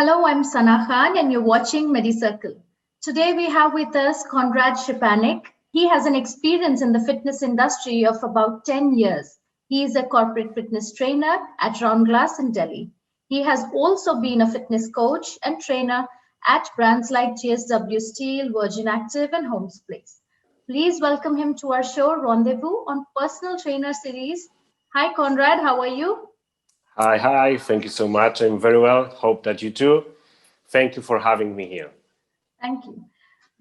Hello, I'm Sana Khan and you're watching Medicircle. Today we have with us Konrad Szczepanik. He has an experience in the fitness industry of about 10 years. He is a corporate fitness trainer at Round Glass in Delhi. He has also been a fitness coach and trainer at brands like GSW Steel, Virgin Active and Homes Place. Please welcome him to our show Rendezvous on Personal Trainer Series. Hi Konrad, how are you? Hi. Thank you so much. I'm very well. Hope that you too. Thank you for having me here. Thank you.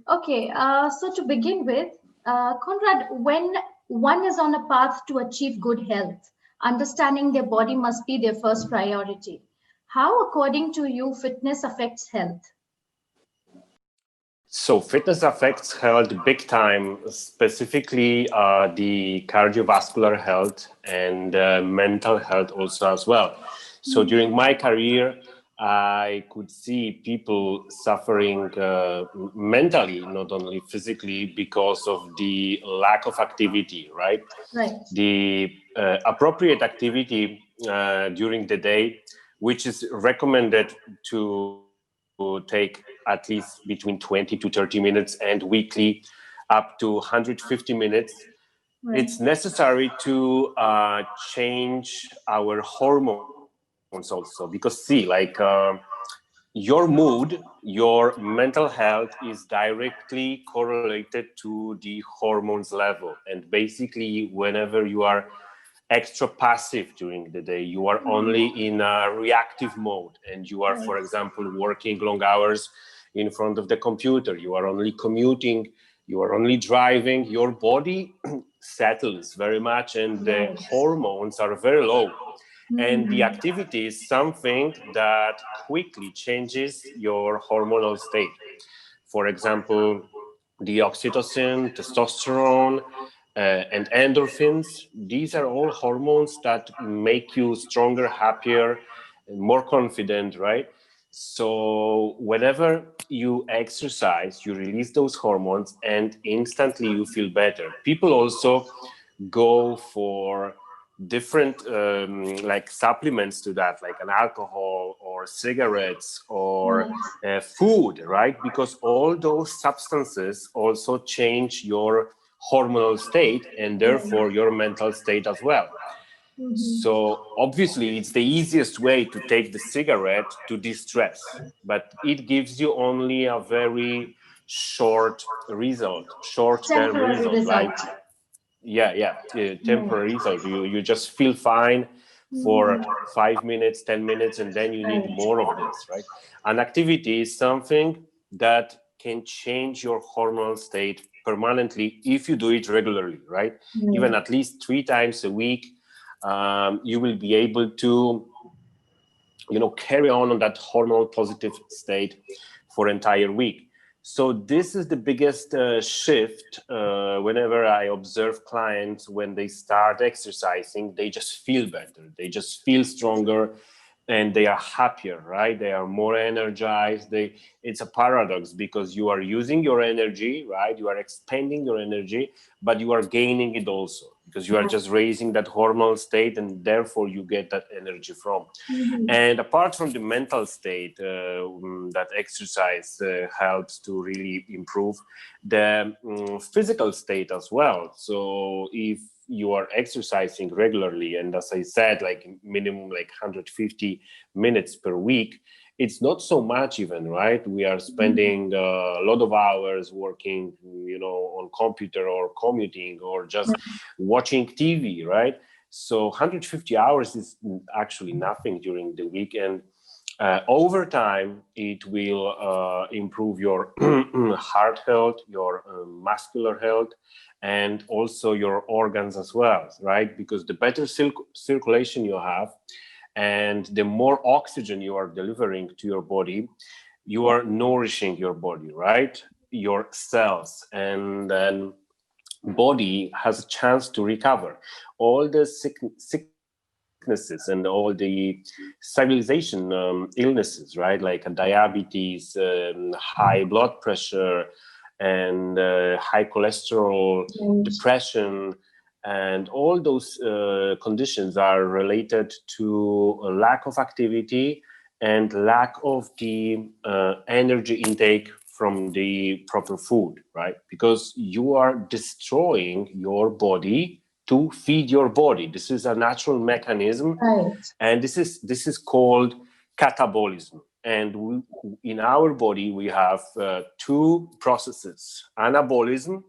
Okay, so to begin with, Konrad, when one is on a path to achieve good health, understanding their body must be their first priority. How, according to you, fitness affects health? So fitness affects health big time, specifically the cardiovascular health and mental health also as well. So during my career, I could see people suffering mentally, not only physically, because of the lack of activity, right? Right. The appropriate activity during the day, which is recommended to take at least between 20 to 30 minutes and weekly up to 150 minutes. Right. It's necessary to change our hormones also, because see, your mood, your mental health is directly correlated to the hormones level. And basically, whenever you are extra passive during the day, you are only in a reactive mode, and you are, for example, working long hours in front of the computer, you are only commuting, you are only driving, your body settles very much and the hormones are very low. And the activity is something that quickly changes your hormonal state. For example, the oxytocin, testosterone, and endorphins, these are all hormones that make you stronger, happier, and more confident, right? So whenever you exercise, you release those hormones and instantly you feel better. People also go for different like supplements to that, like an alcohol or cigarettes or food, right? Because all those substances also change your hormonal state and therefore your mental state as well. So obviously it's the easiest way to take the cigarette to de-stress, but it gives you only a very short-term Temporary result, like result. temporary result. You just feel fine for 5 minutes, 10 minutes, and then you need Right. more of this, right? An activity is something that can change your hormonal state permanently if you do it regularly, right? Even at least 3 times a week, you will be able to, carry on that hormonal positive state for entire week. So this is the biggest shift whenever I observe clients when they start exercising, they just feel better, they just feel stronger, and they are happier, right? They are more energized. It's a paradox because you are using your energy, right? You are expending your energy, but you are gaining it also because you are just raising that hormonal state and therefore you get that energy from. And apart from the mental state that exercise helps to really improve, the physical state as well. So if you are exercising regularly, and as I said, like minimum like 150 minutes per week, it's not so much even, right? We are spending a lot of hours working, on computer or commuting or just watching TV, right? So 150 hours is actually nothing during the week. And over time, it will improve your heart health, your muscular health, and also your organs as well, right? Because the better circulation you have and the more oxygen you are delivering to your body, you are nourishing your body, right? Your cells, and then body has a chance to recover. All the sicknesses and all the civilization illnesses, right? Like diabetes, high blood pressure, and high cholesterol, depression, and all those conditions are related to a lack of activity and lack of the energy intake from the proper food, right? Because you are destroying your body to feed your body. This is a natural mechanism, Right. and this is called catabolism. And in our body, we have two processes: anabolism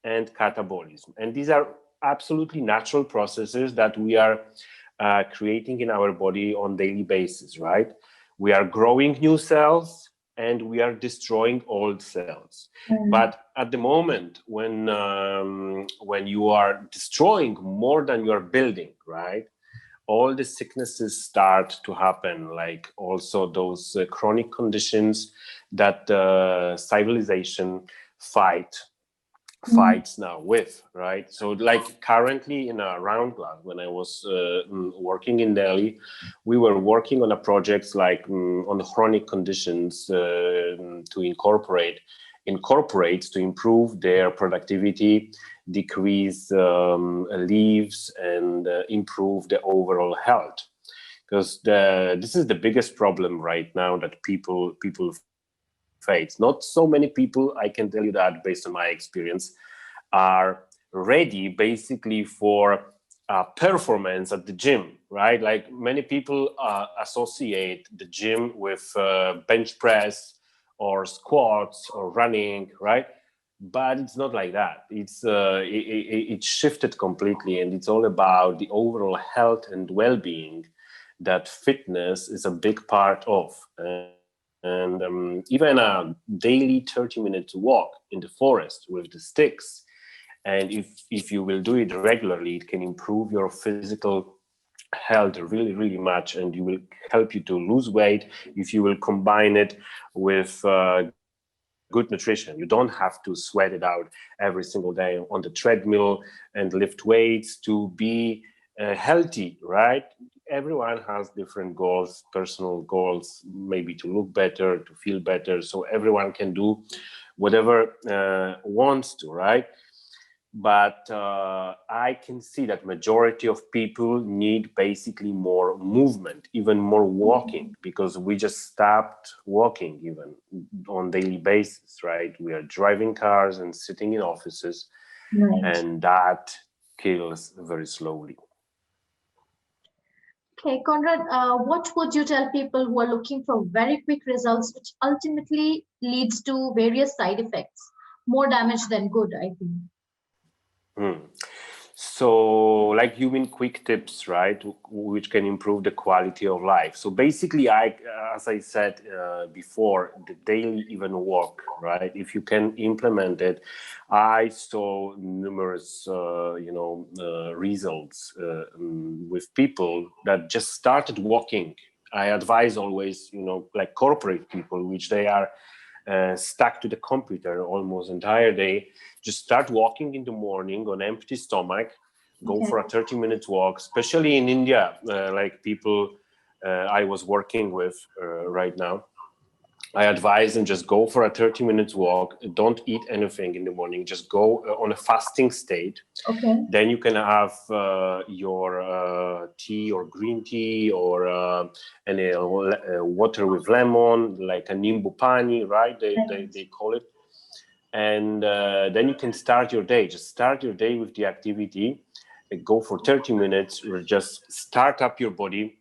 and catabolism. And these are absolutely natural processes that we are creating in our body on daily basis, right? We are growing new cells and we are destroying old cells. But at the moment when you are destroying more than you are building, right, all the sicknesses start to happen, like also those chronic conditions that civilization fights now with, right? So like currently in a round glass, when I was working in Delhi, we were working on a project like on the chronic conditions to incorporate to improve their productivity, decrease leaves, and improve the overall health. Because this is the biggest problem right now that people face. Not so many people, I can tell you that based on my experience, are ready basically for performance at the gym, right? Like many people associate the gym with bench press or squats or running, right? But it's not like that. It's shifted completely, and it's all about the overall health and well-being that fitness is a big part of. And even a daily 30-minute walk in the forest with the sticks, and if you will do it regularly, it can improve your physical health really, really much, and you will help you to lose weight if you will combine it with good nutrition. You don't have to sweat it out every single day on the treadmill and lift weights to be healthy, right? Everyone has different goals, personal goals, maybe to look better, to feel better. So everyone can do whatever wants to, right? But I can see that majority of people need basically more movement, even more walking, because we just stopped walking even on daily basis, right? We are driving cars and sitting in offices, Right. and that kills very slowly. Okay, Konrad, what would you tell people who are looking for very quick results, which ultimately leads to various side effects, more damage than good, I think? So, like, you mean quick tips, right, which can improve the quality of life. So basically, as I said before, the daily even walk, right, if you can implement it, I saw numerous results with people that just started walking. I advise always, like corporate people, which they are stuck to the computer almost entire day, just start walking in the morning on empty stomach, go for a 30-minute walk, especially in India, like people I was working with right now. I advise them just go for a 30-minute walk. Don't eat anything in the morning. Just go on a fasting state. Okay. Then you can have your tea or green tea or any water with lemon, like a nimbu pani, right? They call it. And then you can start your day. Just start your day with the activity. Go for 30 minutes or just start up your body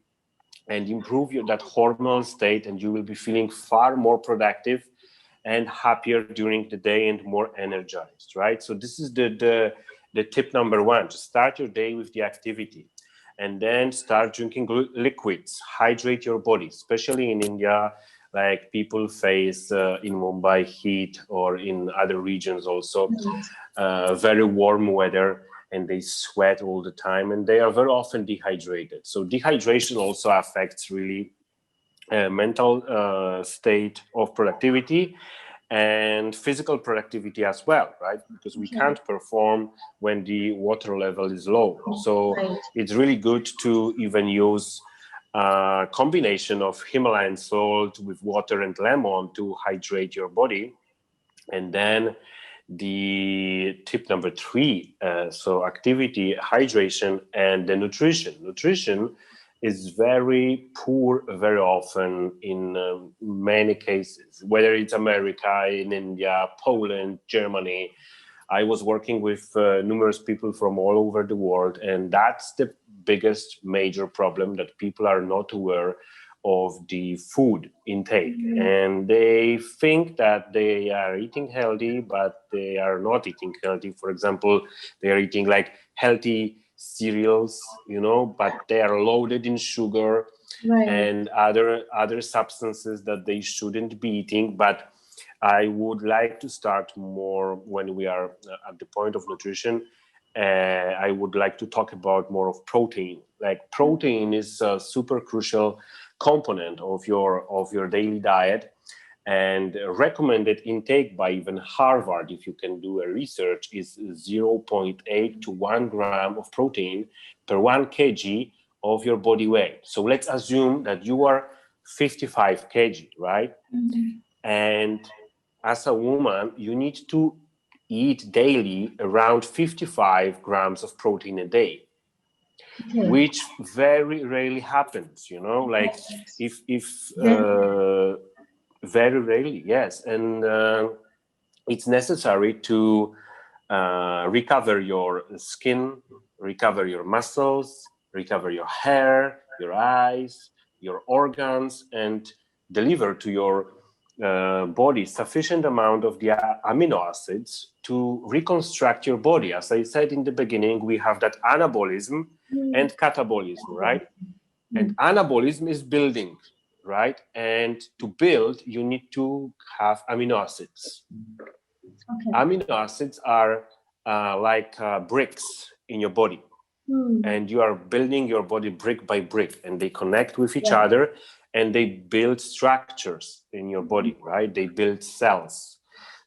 and improve that hormonal state, and you will be feeling far more productive and happier during the day and more energized, right? So this is the tip number one. Just start your day with the activity, and then start drinking liquids. Hydrate your body, especially in India. Like people face in Mumbai heat, or in other regions also, very warm weather, and they sweat all the time, and they are very often dehydrated. So dehydration also affects really mental state of productivity and physical productivity as well, right? Because we can't perform when the water level is low. So it's really good to even use a combination of Himalayan salt with water and lemon to hydrate your body. And then the tip number 3, so activity, hydration, and the nutrition. Nutrition is very poor very often in many cases, whether it's America, in India, Poland, Germany. I was working with numerous people from all over the world, and that's the biggest major problem, that people are not aware of the food intake. And they think that they are eating healthy, but they are not eating healthy. For example, they are eating like healthy cereals, but they are loaded in sugar and other substances that they shouldn't be eating. But I would like to start more when we are at the point of nutrition. I would like to talk about more of protein. Like, protein is a super crucial component of your daily diet, and recommended intake by even Harvard, if you can do a research, is 0.8 to 1 gram of protein per 1 kg of your body weight. So let's assume that you are 55 kg, right? And as a woman, you need to eat daily around 55 grams of protein a day, which very rarely happens, like if very rarely, yes. And it's necessary to recover your skin, recover your muscles, recover your hair, your eyes, your organs, and deliver to your body sufficient amount of the amino acids to reconstruct your body. As I said in the beginning, we have that anabolism and catabolism, right? And anabolism is building, right? And to build, you need to have amino acids. Amino acids are like bricks in your body. And you are building your body brick by brick, and they connect with each other, and they build structures in your body, right? They build cells.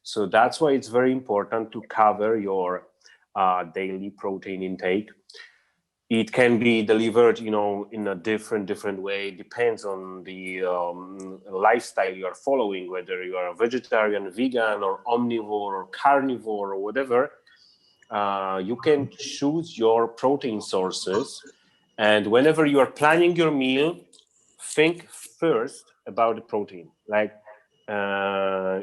So that's why it's very important to cover your daily protein intake. It can be delivered, in a different way. Depends on the lifestyle you are following, whether you are a vegetarian, vegan, or omnivore, or carnivore, or whatever. You can choose your protein sources, and whenever you are planning your meal, think first about the protein. Like,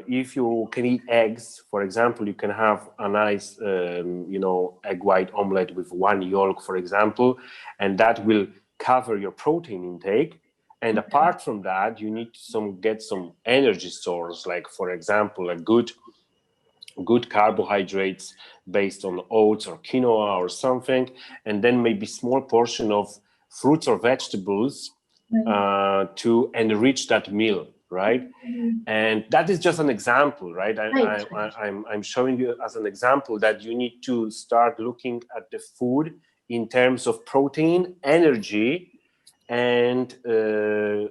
if you can eat eggs, for example, you can have a nice, egg white omelette with 1 yolk, for example, and that will cover your protein intake. And apart from that, you need to get some energy source, like, for example, a good carbohydrates based on oats or quinoa or something, and then maybe small portion of fruits or vegetables to enrich that meal, right? And that is just an example, right? I'm showing you as an example that you need to start looking at the food in terms of protein, energy, and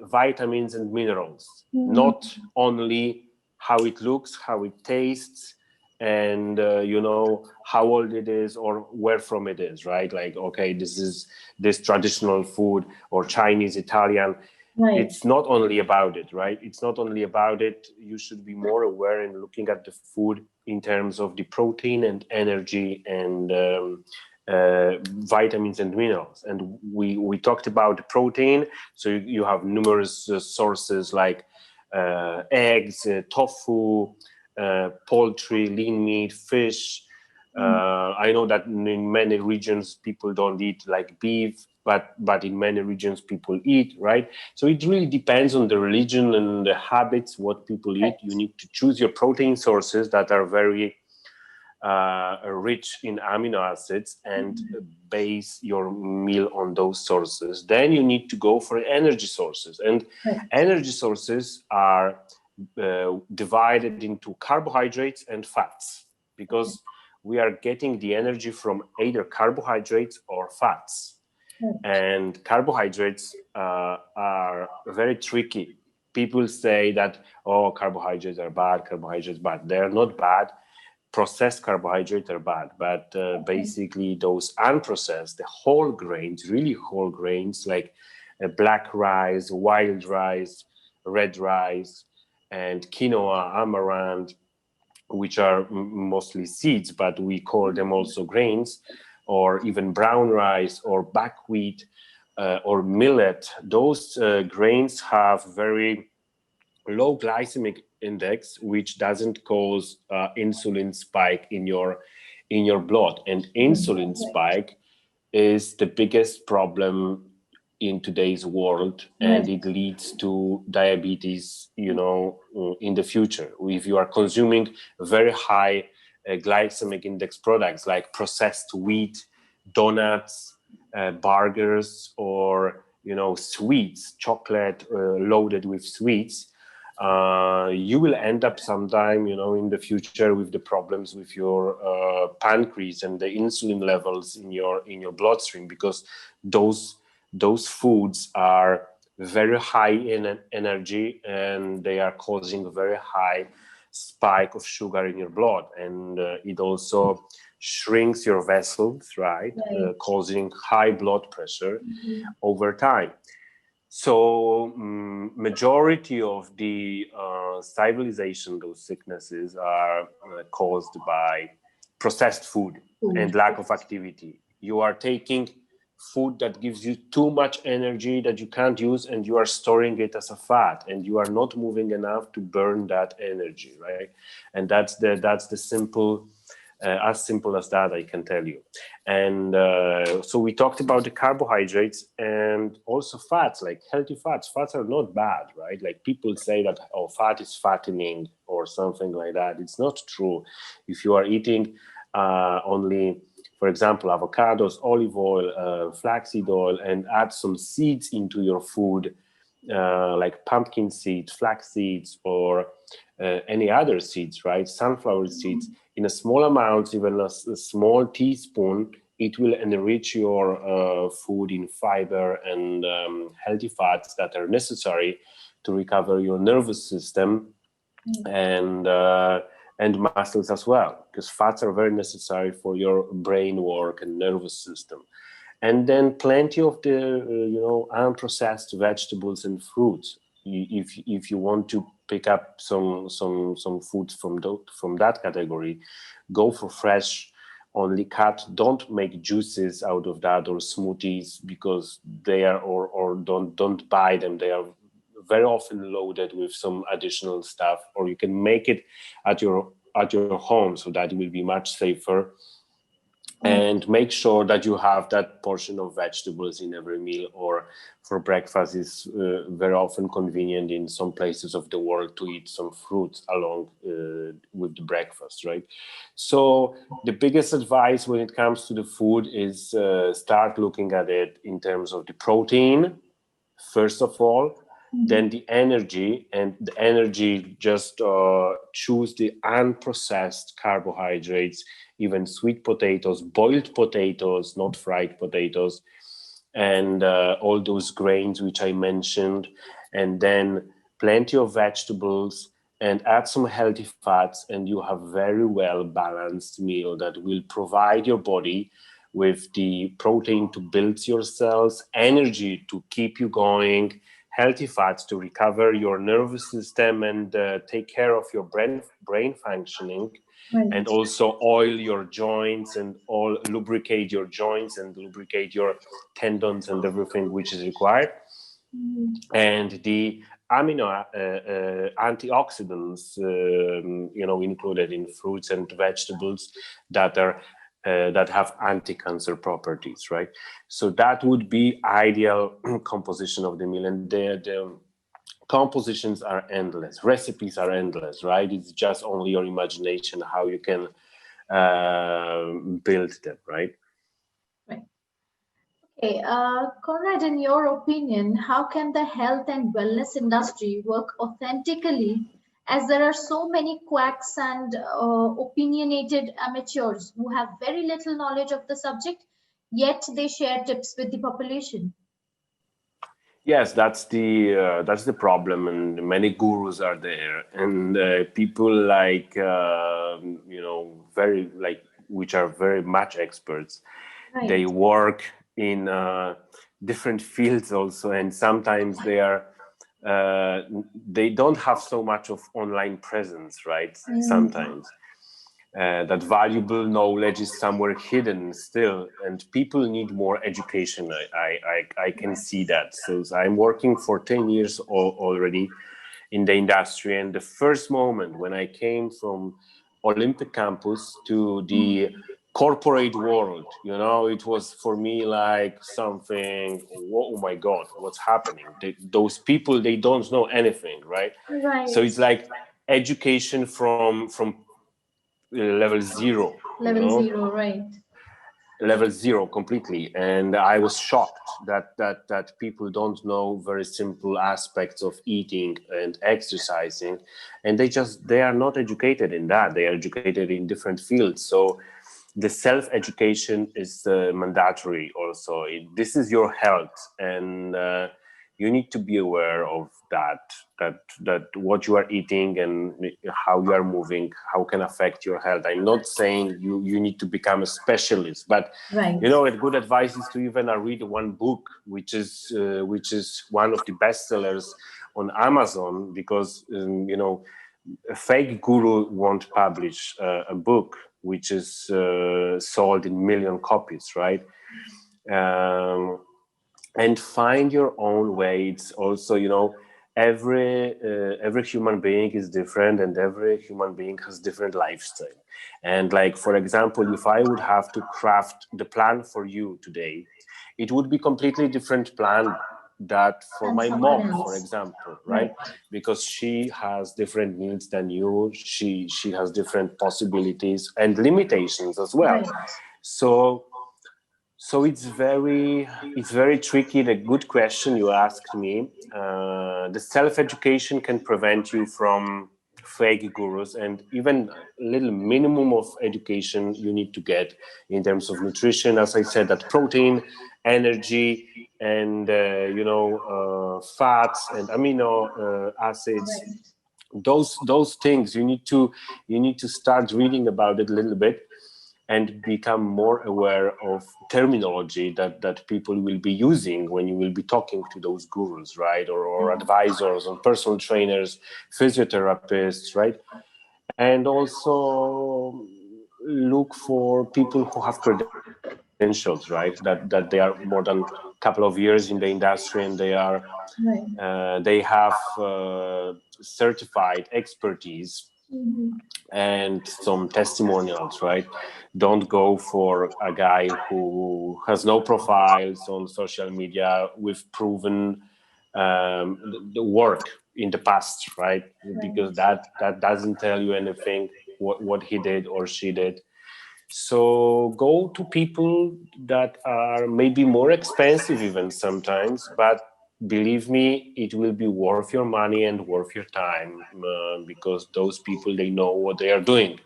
vitamins and minerals, not only how it looks, how it tastes, and how old it is or where from it is, right? Like, okay, this is this traditional food or Chinese, Italian. It's not only about it, right? It's not only about it. You should be more aware in looking at the food in terms of the protein and energy and vitamins and minerals. And we talked about the protein. So you have numerous sources like eggs, tofu, poultry, lean meat, fish. I know that in many regions people don't eat like beef, but in many regions people eat, right? So it really depends on the religion and the habits, what people eat. You need to choose your protein sources that are very rich in amino acids and base your meal on those sources. Then you need to go for energy sources, and energy sources are divided into carbohydrates and fats, because we are getting the energy from either carbohydrates or fats. And carbohydrates are very tricky. People say that, oh, carbohydrates are bad, They're not bad. Processed carbohydrates are bad, but basically those unprocessed, the whole grains, really whole grains, like black rice, wild rice, red rice, and quinoa, amaranth, which are mostly seeds, but we call them also grains, or even brown rice or buckwheat. or millet, those grains have very low glycemic index, which doesn't cause insulin spike in your blood. And insulin spike is the biggest problem in today's world, and it leads to diabetes, in the future. If you are consuming very high glycemic index products like processed wheat, donuts, burgers, or sweets, chocolate loaded with sweets, you will end up sometime, in the future with the problems with your pancreas and the insulin levels in your bloodstream, because those foods are very high in energy, and they are causing a very high spike of sugar in your blood, and it also shrinks your vessels, right? Causing high blood pressure over time. So majority of the civilization, those sicknesses are caused by processed food and lack of activity. You are taking food that gives you too much energy that you can't use, and you are storing it as a fat, and you are not moving enough to burn that energy, right? And that's the simple, as simple as that, I can tell you. And so we talked about the carbohydrates and also fats, like healthy fats. Fats are not bad, right? Like people say that, oh, fat is fattening or something like that. It's not true. If you are eating only, for example, avocados, olive oil, flaxseed oil, and add some seeds into your food, like pumpkin seeds, flax seeds, or any other seeds, right? Sunflower seeds, in a small amount, even a small teaspoon, it will enrich your food in fiber and healthy fats that are necessary to recover your nervous system and muscles as well, because fats are very necessary for your brain work and nervous system. And then plenty of the unprocessed vegetables and fruits. If you want to pick up some foods from that category, go for fresh, only cut. Don't make juices out of that or smoothies, because they are or don't buy them. They are very often loaded with some additional stuff, or you can make it at your home, so that it will be much safer. And make sure that you have that portion of vegetables in every meal, or for breakfast is very often convenient in some places of the world to eat some fruits along with the breakfast, right? So the biggest advice when it comes to the food is start looking at it in terms of the protein, first of all, then the energy, and the energy just choose the unprocessed carbohydrates, even sweet potatoes, boiled potatoes, not fried potatoes, and all those grains which I mentioned, and then plenty of vegetables, and add some healthy fats, and you have very well balanced meal that will provide your body with the protein to build your cells, energy to keep you going, healthy fats to recover your nervous system and take care of your brain functioning, and also oil your joints and lubricate your joints and lubricate your tendons and everything which is required. And the amino antioxidants, included in fruits and vegetables that have anti-cancer properties, right? So that would be ideal composition of the meal, and the compositions are endless, recipes are endless, right? It's just only your imagination how you can build them, right? Right. Okay, Konrad, in your opinion, how can the health and wellness industry work authentically, as there are so many quacks and opinionated amateurs who have very little knowledge of the subject, yet they share tips with the population? Yes, that's the problem, and many gurus are there, and people like very like which are very much experts. Right. They work in different fields also, and sometimes they don't have so much of online presence, right? Sometimes. that valuable knowledge is somewhere hidden still, and people need more education. I can see that. So I'm working for 10 years already in the industry, and the first moment when I came from Olympic campus to the corporate world, it was for me like something, oh my God, what's happening? Those people, they don't know anything, right? So it's like education from level zero. Level zero, right? Level zero completely. And I was shocked that people don't know very simple aspects of eating and exercising, and they are not educated in that. They are educated in different fields. So the self-education is mandatory also. This is your health, and you need to be aware of that what you are eating and how you are moving, how can affect your health. I'm not saying you need to become a specialist, but a good advice is to even read one book, which is one of the bestsellers on Amazon, because a fake guru won't publish a book which is sold in million copies, right? And find your own way. It's also, every human being is different, and every human being has different lifestyle. And like, for example, if I would have to craft the plan for you today, it would be completely different plan that for my mom, for example, right? Because she has different needs than you. She has different possibilities and limitations as well. So it's very tricky. The good question you asked me. The self-education can prevent you from fake gurus, and even a little minimum of education you need to get in terms of nutrition. As I said, that protein, energy, and fats and amino acids. Those things you need to start reading about it a little bit, and become more aware of terminology that people will be using when you will be talking to those gurus, right? Or advisors, or personal trainers, physiotherapists, right? And also look for people who have credentials, right? That they are more than a couple of years in the industry, and they have certified expertise. And some testimonials, right? Don't go for a guy who has no profiles on social media with proven the work in the past, right? Because that doesn't tell you anything what he did or she did. So go to people that are maybe more expensive even sometimes, but believe me, it will be worth your money and worth your time, because those people, they know what they are doing.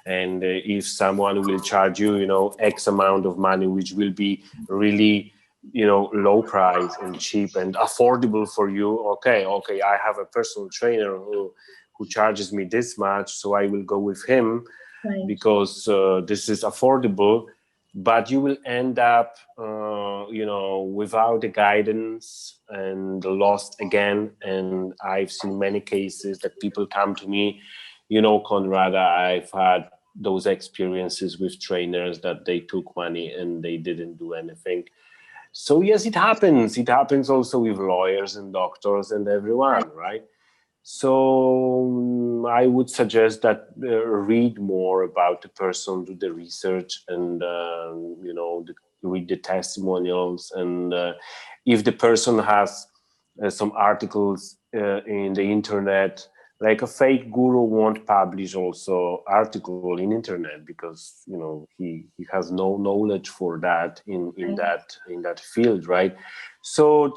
And if someone will charge you, X amount of money, which will be really, low price and cheap and affordable for you. Okay, I have a personal trainer who charges me this much, so I will go with him. Because this is affordable, but you will end up, without the guidance and lost again. And I've seen many cases that people come to me, Konrad, I've had those experiences with trainers that they took money and they didn't do anything. So yes, it happens. It happens also with lawyers and doctors and everyone, right? So I would suggest that read more about the person, do the research, and read the testimonials. And if the person has some articles in the internet, like a fake guru won't publish also article in internet, because he has no knowledge for that in that field, right? So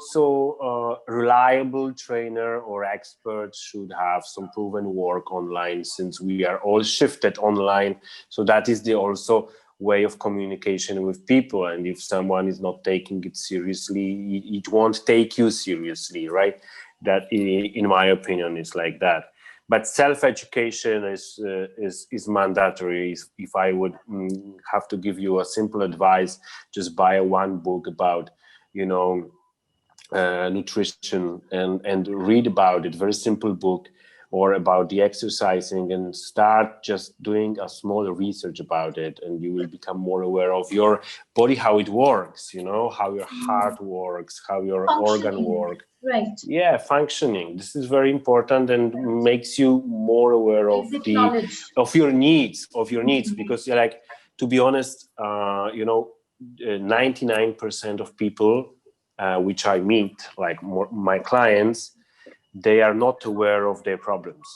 reliable trainer or expert should have some proven work online, since we are all shifted online. So that is the also way of communication with people. And if someone is not taking it seriously, it won't take you seriously, right? That, in my opinion, is like that. But self-education is mandatory. If I would have to give you a simple advice, just buy one book about nutrition and read about it. Very simple book or about the exercising, and start just doing a small research about it, and you will become more aware of your body, how it works, you know, how your heart works, how your organ work. Right. Yeah, functioning. This is very important and makes you more aware of your needs, because like, to be honest, 99% of people which I meet, like my clients, they are not aware of their problems.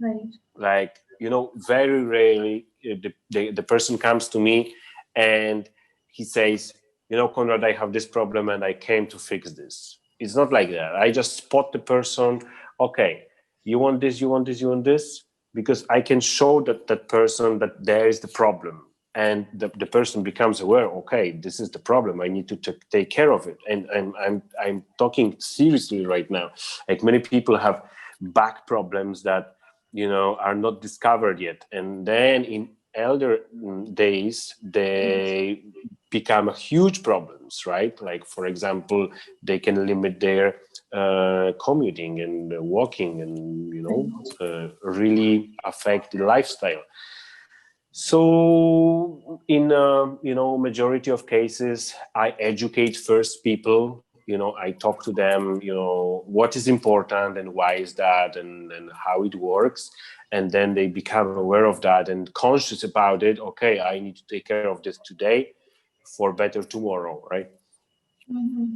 Right. Like, very rarely the person comes to me and he says, Konrad, I have this problem and I came to fix this. It's not like that. I just spot the person. Okay, you want this, you want this, you want this, because I can show that person that there is the problem. And the person becomes aware, okay, this is the problem. I need to take care of it. And I'm talking seriously right now. Like, many people have back problems that, are not discovered yet. And then in elder days, they become huge problems, right? Like, for example, they can limit their commuting and walking and, really affect the lifestyle. So in majority of cases, I educate first people. I talk to them, what is important and why is that, and how it works, and then they become aware of that and conscious about it. Okay, I need to take care of this today for better tomorrow, right? Mm-hmm.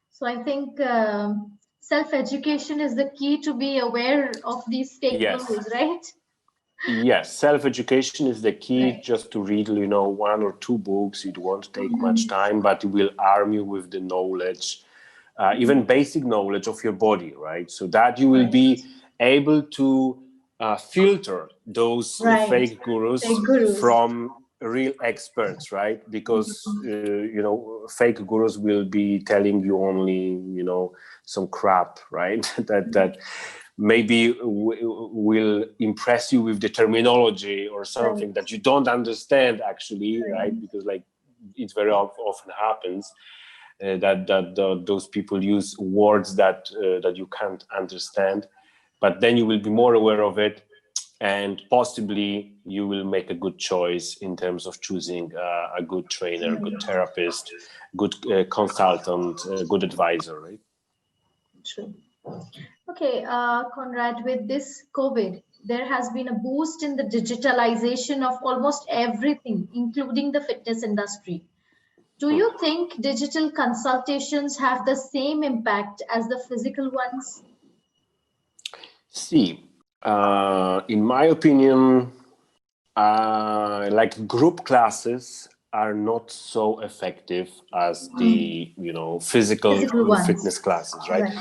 So I think self-education is the key to be aware of these stakeholders, right? Yes, self-education is the key. Right. Just to read, 1 or 2 books. It won't take much time, but it will arm you with the knowledge, even basic knowledge of your body, right? So that you will be able to filter those fake gurus from real experts, right? Because, fake gurus will be telling you only, some crap, right? that maybe will impress you with the terminology or something that you don't understand actually, right? Because like it very often happens that those people use words that you can't understand, but then you will be more aware of it, and possibly you will make a good choice in terms of choosing a good trainer, good therapist, good consultant, good advisor, right? True. Okay, Konrad, with this COVID, there has been a boost in the digitalization of almost everything, including the fitness industry. Do you think digital consultations have the same impact as the physical ones? See, in my opinion, like group classes are not so effective as the physical fitness classes, right?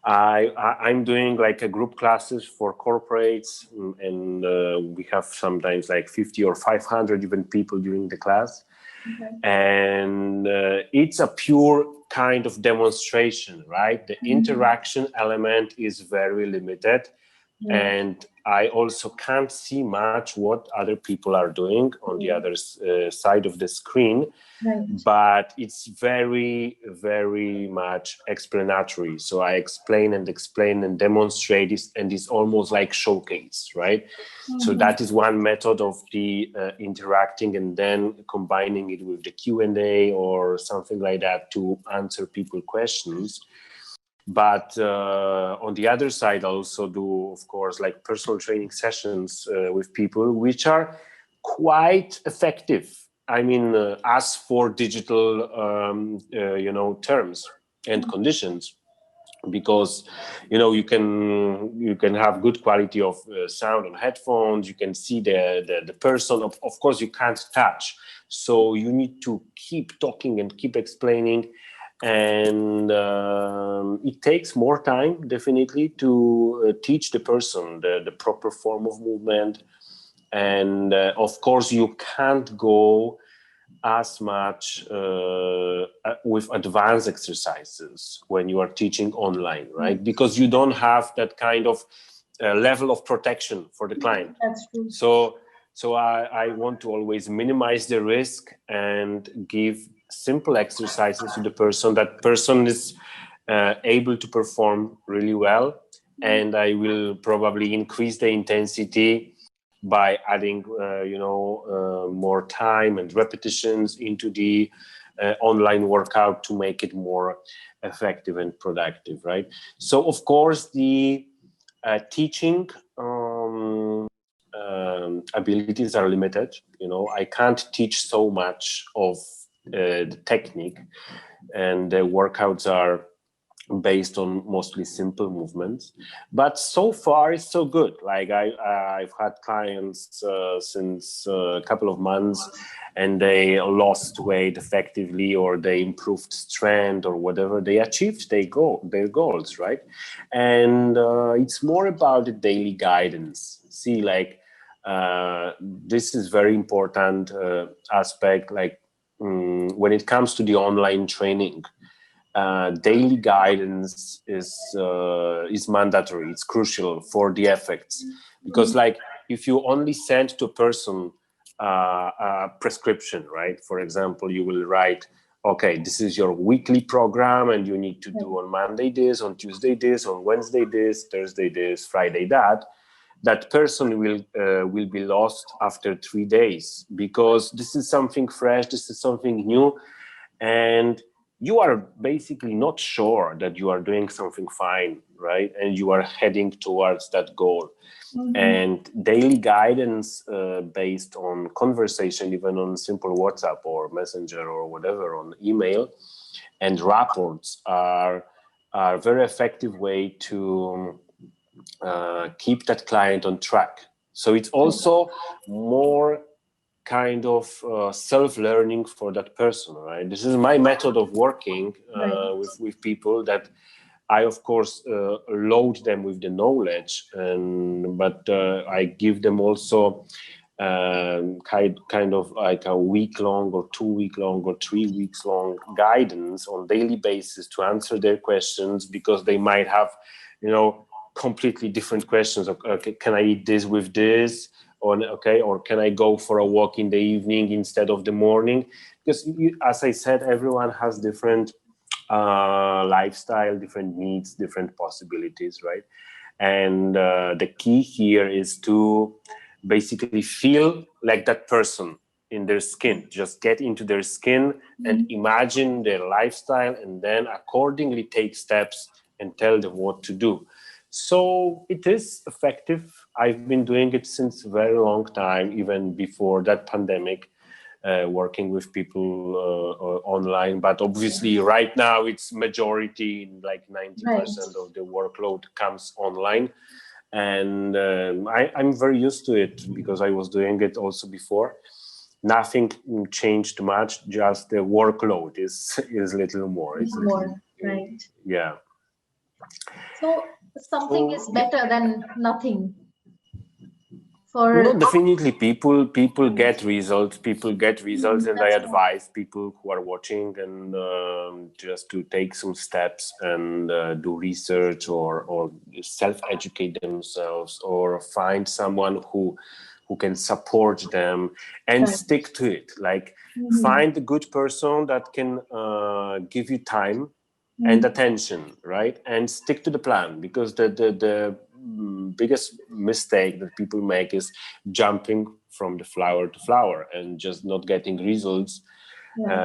I'm doing like a group classes for corporates, and we have sometimes like 50 or 500 even people during the class. And it's a pure kind of demonstration, right? The interaction element is very limited. And I also can't see much what other people are doing on the other side of the screen, but it's very, very much explanatory. So I explain and demonstrate this, and it's almost like showcase, right? So that is one method of the interacting, and then combining it with the Q&A or something like that to answer people questions. But on the other side, I also do, of course, like personal training sessions with people, which are quite effective. I mean, as for digital, terms and conditions, because you can have good quality of sound on headphones. You can see the person. Of course, you can't touch, so you need to keep talking and keep explaining. And it takes more time, definitely, to teach the person the proper form of movement. And of course, you can't go as much with advanced exercises when you are teaching online, right? Because you don't have that kind of level of protection for the client. That's true. So I want to always minimize the risk and give simple exercises to the person. That person is able to perform really well. and I will probably increase the intensity by adding, more time and repetitions into the online workout to make it more effective and productive, right? So, of course, the teaching abilities are limited. I can't teach so much of the technique, and the workouts are based on mostly simple movements, but so far it's so good. Like I've had clients since a couple of months, and they lost weight effectively, or they improved strength, or whatever. They achieved their goals, right? And it's more about the daily guidance. See, like this is very important aspect. Like when it comes to the online training, daily guidance is mandatory. It's crucial for the effects, because like if you only send to a person a prescription, right? For example, you will write, okay, this is your weekly program, and you need to do on Monday this, on Tuesday this, on Wednesday this, Thursday this, Friday that. That person will be lost after 3 days, because this is something fresh, this is something new, and you are basically not sure that you are doing something fine, right? And you are heading towards that goal. And daily guidance based on conversation, even on simple WhatsApp or Messenger or whatever, on email, and reports are a very effective way to keep that client on track. So it's also more kind of self-learning for that person, right? This is my method of working with people, that I, of course, load them with the knowledge, but I give them also kind of like a week-long or 2-week-long or 3 weeks long guidance on daily basis to answer their questions, because they might have, completely different questions. Okay, can I eat this with this? Or can I go for a walk in the evening instead of the morning? Because as I said, everyone has different lifestyle, different needs, different possibilities, right? And the key here is to basically feel like that person in their skin. Just get into their skin and imagine their lifestyle, and then accordingly take steps and tell them what to do. So it is effective. I've been doing it since a very long time, even before that pandemic, working with people online. But obviously right now it's majority, like 90% of the workload comes online. And I'm very used to it, because I was doing it also before. Nothing changed much, just the workload is a little more. It's more, right? Yeah. So something is better than nothing. Definitely people get results. And I advise people who are watching and just to take some steps and do research or self-educate themselves, or find someone who can support them and stick to it. Like find a good person that can give you time and attention, right? And stick to the plan, because the biggest mistake that people make is jumping from the flower to flower and just not getting results,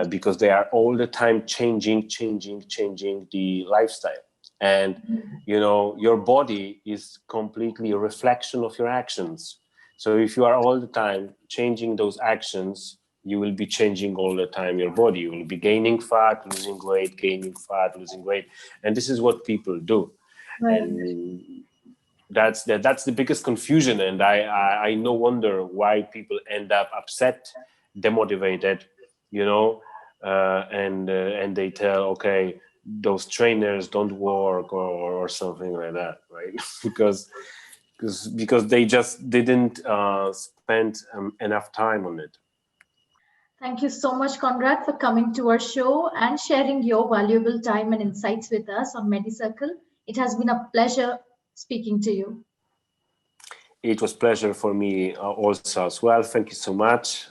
because they are all the time changing the lifestyle. And your body is completely a reflection of your actions. So if you are all the time changing those actions, you will be changing all the time your body. You will be gaining fat, losing weight, gaining fat, losing weight. And this is what people do. And that's the biggest confusion. And I no wonder why people end up upset, demotivated, and they tell, okay, those trainers don't work or something like that, right? because they just didn't spend enough time on it. Thank you so much, Konrad, for coming to our show and sharing your valuable time and insights with us on Medicircle. It has been a pleasure speaking to you. It was a pleasure for me also as well. Thank you so much.